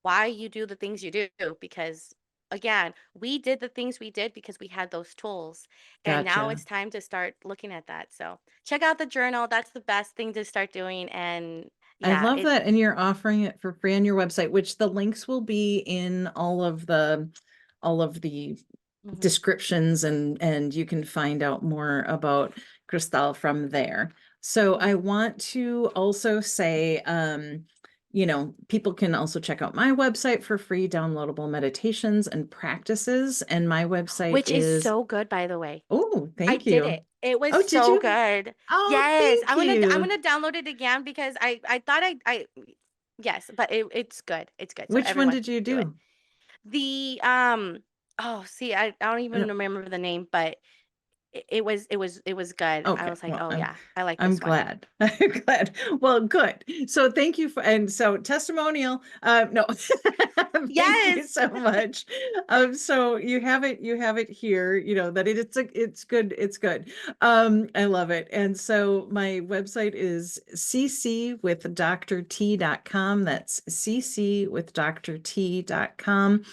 why you do the things you do. Because again, we did the things we did because we had those tools, and now gotcha. it's time to start looking at that. So check out the journal. That's the best thing to start doing. And I yeah, love it. that. And you're offering it for free on your website, which the links will be in all of the Mhm. descriptions, and you can find out more about Cristal from there. So I Mhm. want to also say, people can also check out my website for free downloadable meditations and practices. And my website Which is is, so good, by the way. oh, I thank did you. it. It was Oh, did so you? good. Oh, Yes, thank I'm you. gonna download it again because I thought yes, but it's good. It's good. So Which one everyone did you should do it. do? The oh, see, I don't even No. remember the name, but it was good. I Okay, was like, well, "Oh I'm yeah, I like I'm this one." glad. I'm glad. Well, good. So thank you for, and so testimonial. No, thank you Yes. so much. So you have it here, you know, that it's good, it's good. I love it. And so my website is ccwithdrt.com. That's ccwithdrt.com.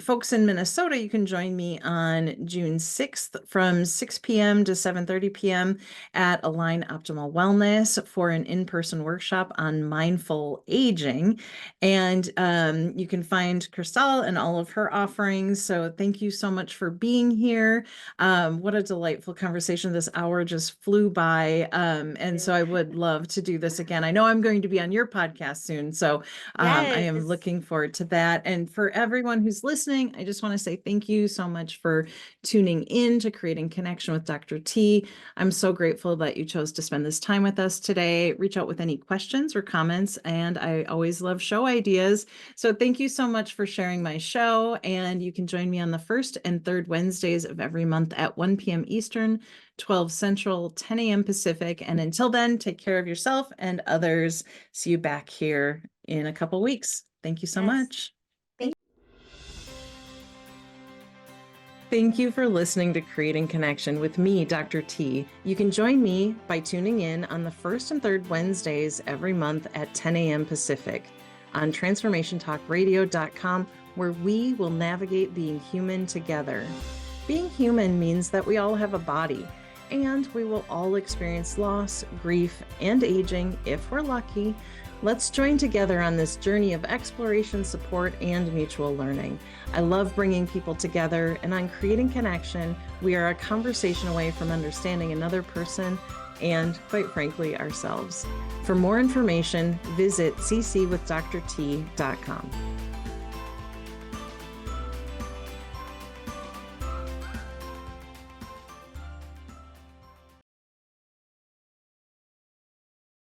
Folks in Minnesota, you can join me on June 6th from 6 p.m. to 7:30 p.m. at Align Optimal Wellness for an in-person workshop on mindful aging. And you can find Cristal and all of her offerings. So thank you so much for being here. What a delightful conversation. This hour just flew by. And so I would love to do this again. I know I'm going to be on your podcast soon. So I am Yes. looking forward to that. And for everyone who's listening, I just want to say thank you so much for tuning in to Creating Connection with Dr. T. I'm so grateful that you chose to spend this time with us today. Reach out with any questions or comments, and I always love show ideas. So thank you so much for sharing my show. And you can join me on the first and third Wednesdays of every month at 1 p.m. Eastern, 12 Central, 10 a.m. Pacific. And until then, take care of yourself and others. See you back here in a couple weeks. Thank you so Yes. much. Thank Thank you for listening to Creating Connection with me, Dr. T. You can join me by tuning in on the first and third Wednesdays every month at 10 a.m. Pacific on transformationtalkradio.com, where we will navigate being human together. Being human means that we all have a body, and we will all experience loss, grief, and aging if we're lucky. Let's join together on this journey of exploration, support, and mutual learning. I love bringing people together, and on Creating Connection, we are a conversation away from understanding another person and, quite frankly, ourselves. For more information, visit ccwithdrt.com.